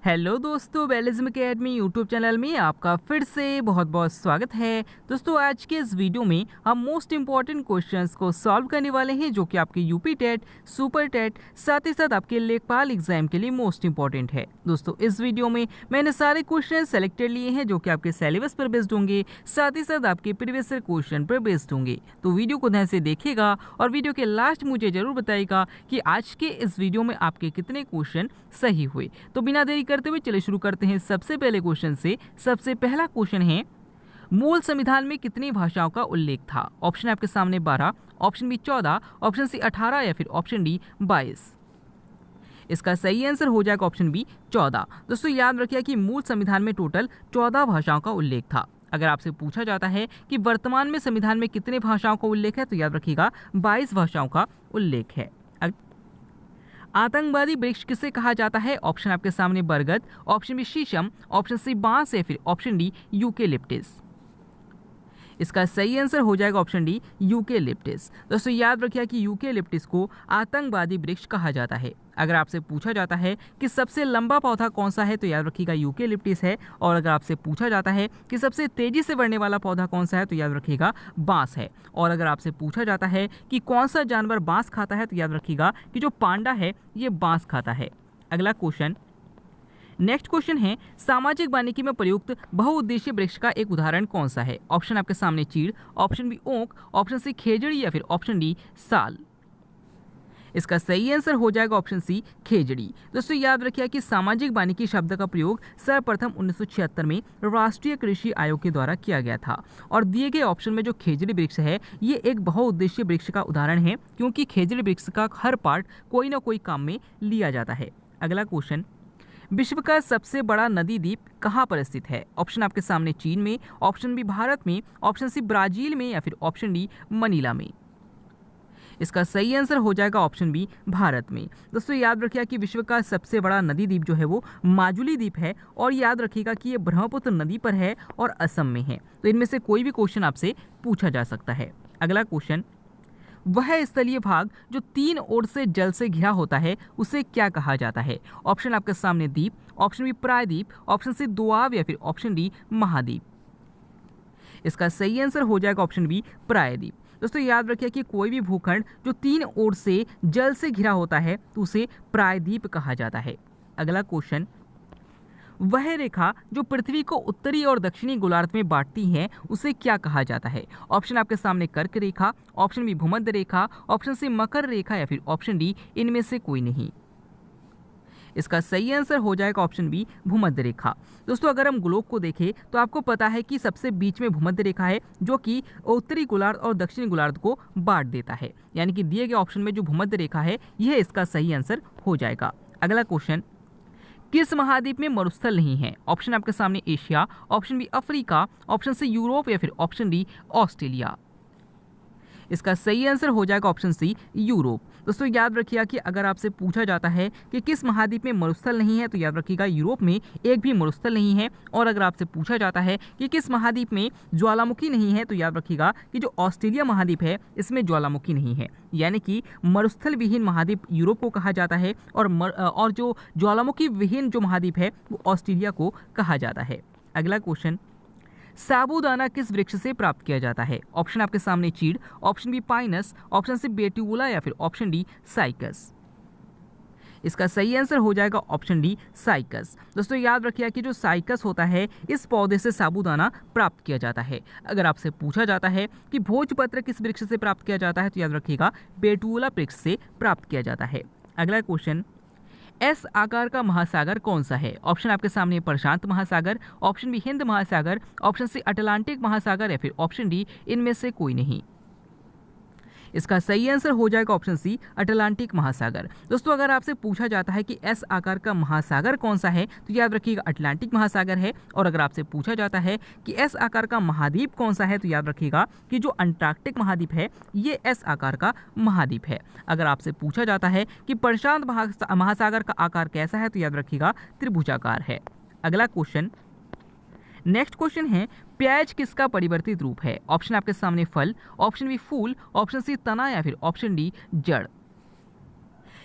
Hello दोस्तों, बेलिज्म academy YouTube channel में आपका फिर से बहुत बहुत स्वागत है। दोस्तों, आज के इस वीडियो में हम मोस्ट इंपॉर्टेंट क्वेश्चंस को सॉल्व करने वाले हैं जो कि आपके यूपी टेट, सुपर टेट, साथ ही साथ आपके लेखपाल एग्जाम के लिए मोस्ट इंपॉर्टेंट है। दोस्तों, इस वीडियो में मैंने सारे क्वेश्चन सेलेक्टेड लिए हैं जो कि आपके सिलेबस पर बेस्ड होंगे, साथ ही साथ आपके प्रीवियस क्वेश्चन पर बेस्ड होंगे। तो वीडियो को ध्यान से देखिएगा और वीडियो के लास्ट मुझे जरूर बताइएगा कि आज के इस वीडियो में आपके कितने क्वेश्चन सही हुए। तो बिना देरी करते हुए चलिए शुरू करते हैं सबसे पहले क्वेश्चन से। सबसे पहला क्वेश्चन है, मूल संविधान में कितनी भाषाओं का उल्लेख था? ऑप्शन आपके सामने 12, ऑप्शन बी 14, ऑप्शन सी 18 या फिर ऑप्शन डी 22। इसका सही आंसर हो जाएगा ऑप्शन बी 14। दोस्तों, याद रखिए कि मूल संविधान में टोटल 14 भाषाओं का उल्लेख था। अगर आपसे पूछा जाता है कि वर्तमान में संविधान में कितने भाषाओं का उल्लेख है, तो याद रखिएगा 22 भाषाओं का उल्लेख है। आतंकवादी वृक्ष किसे कहा जाता है? ऑप्शन आपके सामने बरगद, ऑप्शन बी शीशम, ऑप्शन सी बांस या फिर ऑप्शन डी यूकेलिप्टिस। इसका सही आंसर हो जाएगा ऑप्शन डी यूकेलिप्टिस। दोस्तों, याद रखिए कि यूकेलिप्टिस को आतंकवादी वृक्ष कहा जाता है। अगर आपसे पूछा जाता है कि सबसे लंबा पौधा कौन सा है, तो याद रखिएगा यूकेलिप्टिस है। और अगर आपसे पूछा जाता है कि सबसे तेजी से बढ़ने वाला पौधा कौन सा है, तो याद रखिएगा बांस है। और अगर आपसे पूछा जाता है कि कौन सा जानवर बांस खाता है, तो याद रखिएगा कि जो पांडा है ये बांस खाता है। अगला क्वेश्चन, नेक्स्ट क्वेश्चन है, सामाजिक वानिकी में प्रयुक्त बहुउद्देशीय वृक्ष का एक उदाहरण कौन सा है? ऑप्शन आपके सामने चीड़, option B oak, option C खेजड़ी या फिर ऑप्शन डी साल। इसका सही आंसर हो जाएगा ऑप्शन सी खेजड़ी। दोस्तों, याद रखिए कि सामाजिक वानिकी शब्द का प्रयोग सर्वप्रथम 1976 में राष्ट्रीय कृषि आयोग के द्वारा किया गया था। और दिए गए ऑप्शन में जो खेजड़ी वृक्ष है ये एक बहुउद्देशीय वृक्ष का उदाहरण है, क्योंकि खेजड़ी वृक्ष का हर पार्ट कोई ना कोई काम में लिया जाता है। अगला क्वेश्चन, विश्व का सबसे बड़ा नदी द्वीप कहाँ पर स्थित है? ऑप्शन आपके सामने चीन में, ऑप्शन बी भारत में, ऑप्शन सी ब्राजील में या फिर ऑप्शन डी मनीला में। इसका सही आंसर हो जाएगा ऑप्शन बी भारत में। दोस्तों, याद रखिएगा कि विश्व का सबसे बड़ा नदी द्वीप जो है वो माजुली द्वीप है। और याद रखिएगा कि ये ब्रह्मपुत्र नदी पर है और असम में है। तो इनमें से कोई भी क्वेश्चन आपसे पूछा जा सकता है। अगला क्वेश्चन, वह स्थलीय भाग जो 3 ओर से जल से घिरा होता है उसे क्या कहा जाता है? ऑप्शन आपके सामने द्वीप, ऑप्शन बी प्रायद्वीप, ऑप्शन सी दोआब या फिर ऑप्शन डी महाद्वीप। इसका सही आंसर हो जाएगा ऑप्शन बी प्रायद्वीप। दोस्तों, याद रखिए कि कोई भी भूखंड जो 3 ओर से जल से घिरा होता है तो उसे प्रायद्वीप कहा जाता है। अगला क्वेश्चन, वह रेखा जो पृथ्वी को उत्तरी और दक्षिणी गोलार्ध में बांटती है उसे क्या कहा जाता है? ऑप्शन आपके सामने कर्क रेखा, ऑप्शन बी भूमध्य रेखा, ऑप्शन सी मकर रेखा या फिर ऑप्शन डी इनमें से कोई नहीं। इसका सही आंसर हो जाएगा ऑप्शन बी भूमध्य रेखा। दोस्तों, अगर हम ग्लोब को देखें तो आपको पता है कि सबसे बीच में भूमध्य रेखा है जो कि उत्तरी गोलार्ध और दक्षिणी गोलार्ध को बांट देता है। यानी कि दिए गए ऑप्शन में जो भूमध्य रेखा है यह इसका सही आंसर हो जाएगा। अगला क्वेश्चन, किस महाद्वीप में मरुस्थल नहीं है? ऑप्शन आपके सामने Asia, option B Africa, option C Europe या फिर ऑप्शन डी ऑस्ट्रेलिया। इसका सही आंसर हो जाएगा ऑप्शन सी यूरोप। दोस्तों, याद रखिएगा कि अगर आपसे पूछा जाता है कि किस महाद्वीप में मरुस्थल नहीं है, तो याद रखिएगा यूरोप में एक भी मरुस्थल नहीं है। और अगर आपसे पूछा जाता है कि किस महाद्वीप में ज्वालामुखी नहीं है, तो याद रखिएगा कि जो ऑस्ट्रेलिया महाद्वीप है इसमें ज्वालामुखी नहीं है। यानी कि मरुस्थल विहीन महाद्वीप यूरोप को कहा जाता है और जो ज्वालामुखी विहीन जो महाद्वीप है वो ऑस्ट्रेलिया को कहा जाता है। अगला क्वेश्चन, साबूदाना किस वृक्ष से प्राप्त किया जाता है? ऑप्शन आपके सामने चीड़, option B Pinus, option C Betula या फिर ऑप्शन डी साइकस। इसका सही आंसर हो जाएगा ऑप्शन डी साइकस। दोस्तों, याद रखिए कि जो साइकस होता है इस पौधे से साबूदाना प्राप्त किया जाता है। अगर आपसे पूछा जाता है कि भोजपत्र किस वृक्ष से प्राप्त किया जाता है, तो याद रखिएगा बेट्यूला वृक्ष से प्राप्त किया जाता है। अगला क्वेश्चन, एस आकार का महासागर कौन सा है? ऑप्शन आपके सामने प्रशांत महासागर, ऑप्शन बी हिंद महासागर, ऑप्शन सी अटलांटिक महासागर या फिर ऑप्शन डी इनमें से कोई नहीं। इसका सही आंसर हो जाएगा ऑप्शन सी अटलांटिक महासागर। दोस्तों, अगर आपसे पूछा जाता है कि एस आकार का महासागर कौन सा है, तो याद रखिएगा अटलांटिक महासागर है। और अगर आपसे पूछा जाता है कि एस आकार का महाद्वीप कौन सा है, तो याद रखिएगा कि जो अंटार्कटिक महाद्वीप है ये एस आकार का महाद्वीप है। अगर आपसे पूछा जाता है कि प्रशांत महासागर का आकार कैसा है, तो याद रखिएगा त्रिभुजाकार है। अगला क्वेश्चन, नेक्स्ट क्वेश्चन है, प्याज किसका परिवर्तित रूप है? ऑप्शन आपके सामने फल, option B full, option C तना या फिर ऑप्शन डी जड़।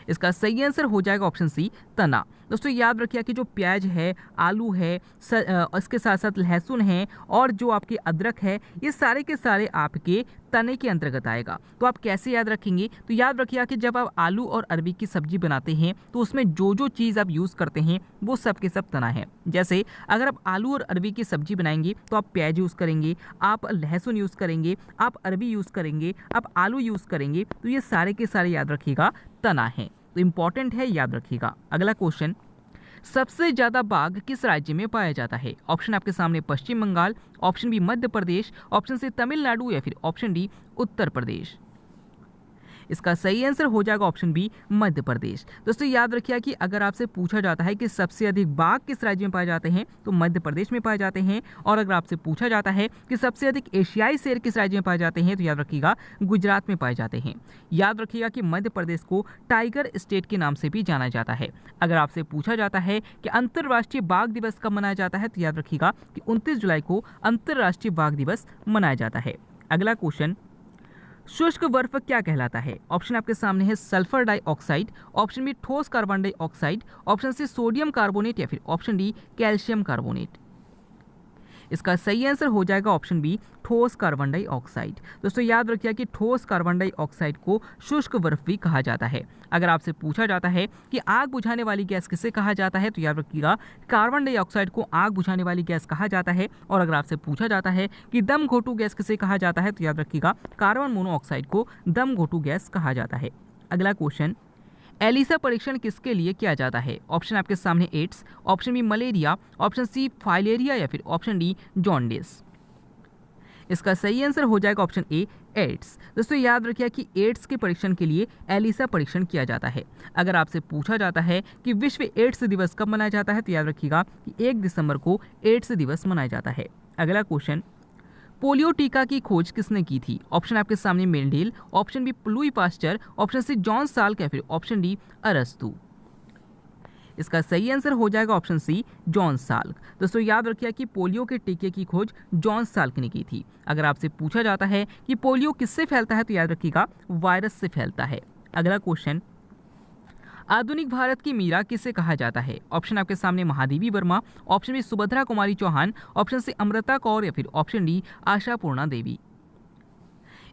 इसका सही आंसर हो जाएगा ऑप्शन सी तना। दोस्तों याद रखिए कि जो प्याज है, आलू है, इसके साथ साथ लहसुन है और जो आपकी अदरक है, ये सारे के सारे आपके तने के अंतर्गत आएगा। तो आप कैसे याद रखेंगे? तो याद रखिए कि जब आप आलू और अरबी की सब्जी बनाते हैं तो उसमें जो जो चीज़ आप यूज़ करते हैं वो सब के सब तना है। जैसे अगर आप आलू और अरबी की सब्जी बनाएंगे तो आप प्याज यूज़ करेंगे, आप लहसुन यूज़ करेंगे, आप अरबी यूज़ करेंगे, आप आलू यूज़ करेंगे, तो ये सारे के सारे याद रखिएगा तना है। तो इंपॉर्टेंट है, याद रखिएगा। अगला क्वेश्चन, सबसे ज़्यादा बाघ किस राज्य में पाया जाता है? ऑप्शन आपके सामने पश्चिम Bengal, option B Madhya Pradesh, option C Tamil Nadu या फिर ऑप्शन डी उत्तर प्रदेश। इसका सही आंसर हो जाएगा ऑप्शन बी मध्य प्रदेश। दोस्तों याद रखिए कि अगर आपसे पूछा जाता है कि सबसे अधिक बाघ किस राज्य में पाए जाते हैं तो मध्य प्रदेश में पाए जाते हैं, और अगर आपसे पूछा जाता है कि सबसे अधिक एशियाई शेर किस राज्य में पाए जाते हैं तो याद रखिएगा गुजरात में पाए जाते हैं। याद रखिएगा कि मध्य प्रदेश को टाइगर स्टेट के नाम से भी जाना जाता है। अगर आपसे पूछा जाता है कि अंतर्राष्ट्रीय बाघ दिवस कब मनाया जाता है तो याद रखिएगा कि 29 जुलाई को अंतर्राष्ट्रीय बाघ दिवस मनाया जाता है। अगला क्वेश्चन, शुष्क बर्फ क्या कहलाता है? ऑप्शन आपके सामने है सल्फर डाइऑक्साइड, ऑप्शन बी ठोस carbon dioxide, option C sodium carbonate या फिर ऑप्शन डी कैल्शियम कार्बोनेट। इसका सही आंसर हो जाएगा ऑप्शन बी ठोस कार्बन डाइऑक्साइड। दोस्तों याद रखिए कि ठोस कार्बन डाइऑक्साइड को शुष्क बर्फ भी कहा जाता है। अगर आपसे पूछा जाता है कि आग बुझाने वाली गैस किसे कहा जाता है तो याद रखिएगा कार्बन डाइऑक्साइड को आग बुझाने वाली गैस कहा जाता है, और अगर आपसे पूछा जाता है कि दम घोटू गैस किसे कहा जाता है तो याद रखिएगा कार्बन मोनोऑक्साइड को दम घोटू गैस कहा जाता है। अगला क्वेश्चन, एलिसा परीक्षण किसके लिए किया जाता है? ऑप्शन आपके सामने AIDS, option B malaria, option C filaria या फिर ऑप्शन डी जॉन्डिस। इसका सही आंसर हो जाएगा ऑप्शन ए एड्स। दोस्तों याद रखिए कि एड्स के परीक्षण के लिए एलिसा परीक्षण किया जाता है। अगर आपसे पूछा जाता है कि विश्व एड्स दिवस कब मनाया जाता है तो याद रखिएगा कि 1 दिसंबर को एड्स दिवस मनाया जाता है। अगला क्वेश्चन, पोलियो टीका की खोज किसने की थी? ऑप्शन आपके सामने Mendel, option B Louis Pasteur, option C John Salk या फिर ऑप्शन डी अरस्तु। इसका सही आंसर हो जाएगा ऑप्शन सी जॉन साल्क। दोस्तों याद रखिए कि पोलियो के टीके की खोज जॉन साल्क ने की थी। अगर आपसे पूछा जाता है कि पोलियो किससे फैलता है तो याद रखिएगा वायरस से फैलता है। अगला क्वेश्चन, आधुनिक भारत की मीरा किसे कहा जाता है? ऑप्शन आपके सामने Mahadevi Verma, option B Subhadra Kumari Chauhan, option C Amrita Kaur या फिर ऑप्शन डी आशापूर्णा देवी।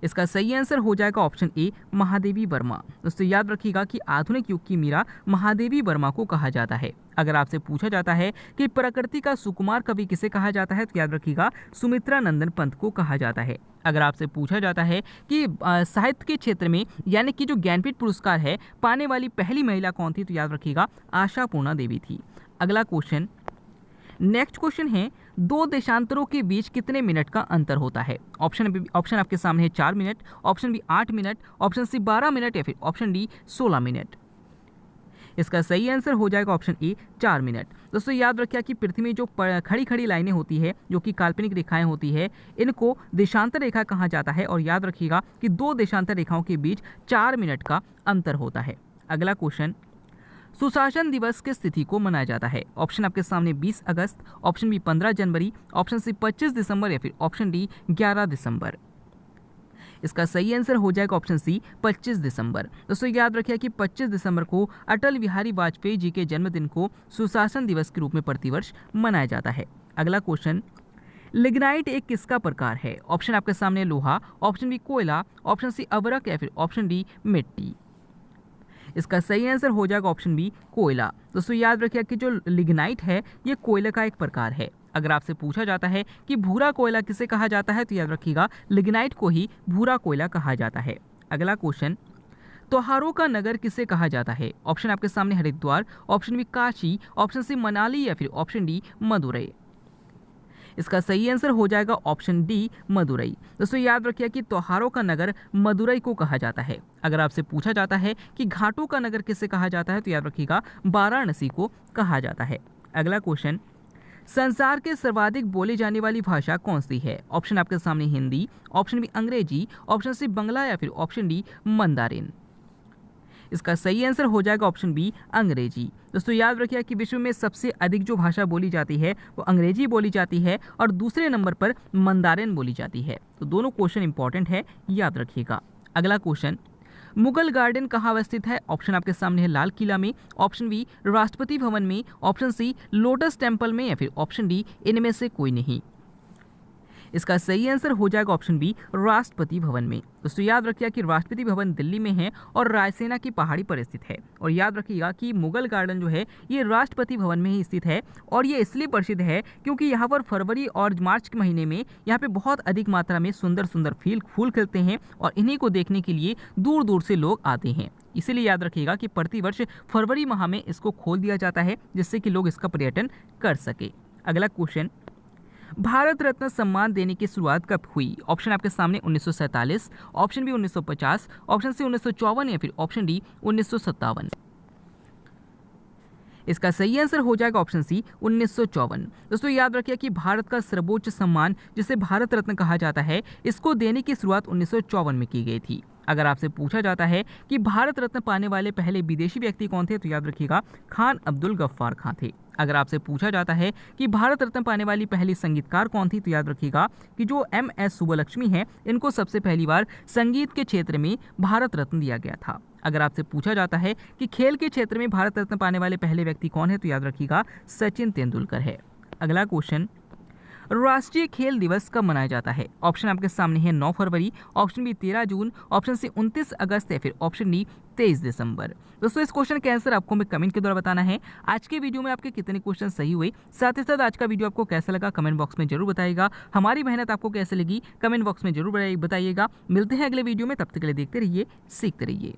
इसका सही आंसर हो जाएगा ऑप्शन ए महादेवी वर्मा। दोस्तों याद रखिएगा कि आधुनिक युग की मीरा महादेवी वर्मा को कहा जाता है। अगर आपसे पूछा जाता है कि प्रकृति का सुकुमार कवि किसे कहा जाता है तो याद रखिएगा सुमित्रा नंदन पंत को कहा जाता है। अगर आपसे पूछा जाता है कि साहित्य के क्षेत्र में यानी कि जो ज्ञानपीठ पुरस्कार है पाने वाली पहली महिला कौन थी तो याद रखिएगा आशापूर्णा देवी थी। अगला क्वेश्चन, नेक्स्ट क्वेश्चन है, 2 देशांतरों के बीच कितने मिनट का अंतर होता है? ऑप्शन आपके सामने है 4 minute, option B 8 minute, option C 12 minute या फिर ऑप्शन डी 16 मिनट। इसका सही आंसर हो जाएगा ऑप्शन ए 4 मिनट। दोस्तों याद रखिए कि पृथ्वी में जो खड़ी खड़ी लाइनें होती है जो कि काल्पनिक रेखाएं होती है इनको देशांतर रेखा कहा जाता है, और याद रखिएगा कि 2 देशांतर रेखाओं के बीच 4 मिनट का अंतर होता है। अगला क्वेश्चन, सुशासन दिवस किस तिथि को मनाया जाता है? ऑप्शन आपके सामने 20 अगस्त, ऑप्शन बी 15 जनवरी, ऑप्शन सी 25 दिसंबर या फिर ऑप्शन डी 11 दिसंबर। इसका सही आंसर हो जाएगा ऑप्शन सी 25 दिसंबर। दोस्तों याद रखिए कि 25 दिसंबर को अटल बिहारी वाजपेयी जी के जन्मदिन को सुशासन दिवस के रूप में प्रतिवर्ष मनाया जाता है। अगला क्वेश्चन, लिग्नाइट एक किसका प्रकार है? ऑप्शन आपके सामने लोहा, ऑप्शन बी कोयला, ऑप्शन सी अवरक या फिर ऑप्शन डी मिट्टी। इसका सही आंसर हो जाएगा ऑप्शन बी कोयला। दोस्तों याद रखिए कि जो लिग्नाइट है ये कोयले का एक प्रकार है। अगर आपसे पूछा जाता है कि भूरा कोयला किसे कहा जाता है तो याद रखिएगा लिग्नाइट को ही भूरा कोयला कहा जाता है। अगला क्वेश्चन, त्योहारों का नगर किसे कहा जाता है? ऑप्शन आपके सामने Haridwar, option B Kashi, option C Manali या फिर ऑप्शन डी मदुरई। इसका सही आंसर हो जाएगा ऑप्शन डी मदुरई। दोस्तों याद रखिए कि त्योहारों का नगर मदुरई को कहा जाता है। अगर आपसे पूछा जाता है कि घाटों का नगर किसे कहा जाता है तो याद रखिएगा वाराणसी को कहा जाता है। अगला क्वेश्चन, संसार के सर्वाधिक बोली जाने वाली भाषा कौन सी है? ऑप्शन आपके सामने हिंदी, ऑप्शन बी अंग्रेजी, ऑप्शन सी बंगला या फिर ऑप्शन डी मंदारिन। इसका सही आंसर हो जाएगा ऑप्शन बी अंग्रेजी। दोस्तों याद रखिए कि विश्व में सबसे अधिक जो भाषा बोली जाती है वो अंग्रेजी बोली जाती है और दूसरे नंबर पर मंदारिन बोली जाती है। तो दोनों क्वेश्चन इंपॉर्टेंट है, याद रखिएगा। अगला क्वेश्चन, मुगल गार्डन कहाँ अवस्थित है? ऑप्शन आपके सामने है लाल किला में, ऑप्शन बी राष्ट्रपति भवन में, ऑप्शन सी लोटस टेम्पल में या फिर ऑप्शन डी इनमें से कोई नहीं। इसका सही आंसर हो जाएगा ऑप्शन बी राष्ट्रपति भवन में। दोस्तों याद रखिएगा कि राष्ट्रपति भवन दिल्ली में है और रायसेना की पहाड़ी पर स्थित है। और याद रखिएगा कि मुगल गार्डन जो है ये राष्ट्रपति भवन में ही स्थित है और ये इसलिए प्रसिद्ध है क्योंकि यहाँ पर फरवरी और मार्च के महीने में यहाँ पे बहुत अधिक मात्रा में सुंदर सुंदर फूल खिलते हैं और इन्हीं को देखने के लिए दूर दूर से लोग आते हैं। इसीलिए याद रखिएगा कि प्रतिवर्ष फरवरी माह में इसको खोल दिया जाता है जिससे कि लोग इसका पर्यटन कर सके। अगला क्वेश्चन, भारत रत्न सम्मान देने की शुरुआत कब हुई? ऑप्शन आपके सामने 1947, ऑप्शन बी 1950, ऑप्शन सी 1954 या फिर ऑप्शन डी 1957। इसका सही आंसर हो जाएगा ऑप्शन सी 1954। दोस्तों याद रखिए कि भारत का सर्वोच्च सम्मान जिसे भारत रत्न कहा जाता है इसको देने की शुरुआत 1954 में की गई थी। अगर आपसे पूछा जाता है कि भारत रत्न पाने वाले पहले विदेशी व्यक्ति कौन थे तो याद रखिएगा खान अब्दुल गफ्फार खान थे। अगर आपसे पूछा जाता है कि भारत रत्न पाने वाली पहली संगीतकार कौन थी तो याद रखिएगा कि जो MS सुब्बलक्ष्मी हैं इनको सबसे पहली बार संगीत के क्षेत्र में भारत रत्न दिया गया था। अगर आपसे पूछा जाता है कि खेल के क्षेत्र में भारत रत्न पाने वाले पहले व्यक्ति कौन है तो याद रखिएगा सचिन तेंदुलकर है। अगला क्वेश्चन, राष्ट्रीय खेल दिवस कब मनाया जाता है? ऑप्शन आपके सामने है 9 फरवरी, ऑप्शन बी 13 जून, ऑप्शन सी 29 अगस्त या फिर ऑप्शन डी 23 दिसंबर। दोस्तों इस क्वेश्चन का आंसर आपको हमें कमेंट के द्वारा बताना है। आज के वीडियो में आपके कितने क्वेश्चन सही हुए, साथ ही साथ आज का वीडियो आपको कैसा लगा कमेंट बॉक्स में जरूर बताइएगा। हमारी मेहनत आपको कैसे लगी कमेंट बॉक्स में जरूर बताइएगा। मिलते हैं अगले वीडियो में, तब तक के लिए देखते रहिए, सीखते रहिए।